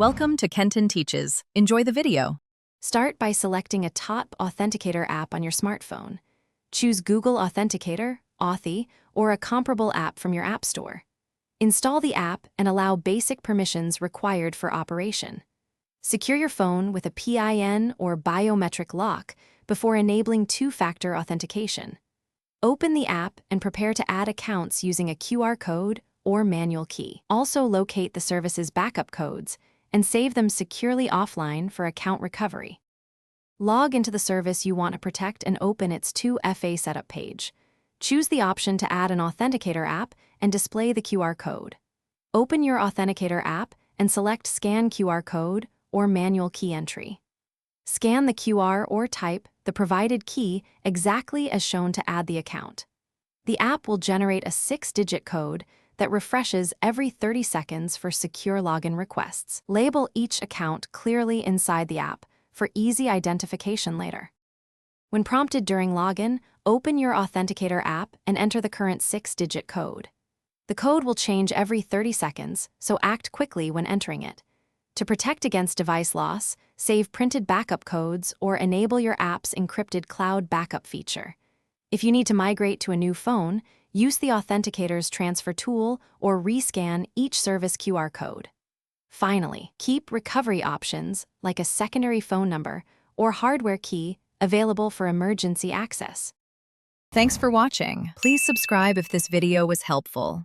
Welcome to Kenton Teaches. Enjoy the video. Start by selecting a top authenticator app on your smartphone. Choose Google Authenticator, Authy, or a comparable app from your app store. Install the app and allow basic permissions required for operation. Secure your phone with a PIN or biometric lock before enabling two-factor authentication. Open the app and prepare to add accounts using a QR code or manual key. Also locate the service's backup codes and save them securely offline for account recovery. Log into the service you want to protect and open its 2FA setup page. Choose the option to add an authenticator app and display the QR code. Open your authenticator app and select Scan QR code or manual key entry. Scan the QR or type the provided key exactly as shown to add the account. The app will generate a 6-digit code that refreshes every 30 seconds for secure login requests. Label each account clearly inside the app for easy identification later. When prompted during login, open your Authenticator app and enter the current 6-digit code. The code will change every 30 seconds, so act quickly when entering it. To protect against device loss, save printed backup codes or enable your app's encrypted cloud backup feature. If you need to migrate to a new phone, use the Authenticator's transfer tool or rescan each service QR code. Finally, keep recovery options like a secondary phone number or hardware key available for emergency access. Thanks for watching. Please subscribe if this video was helpful.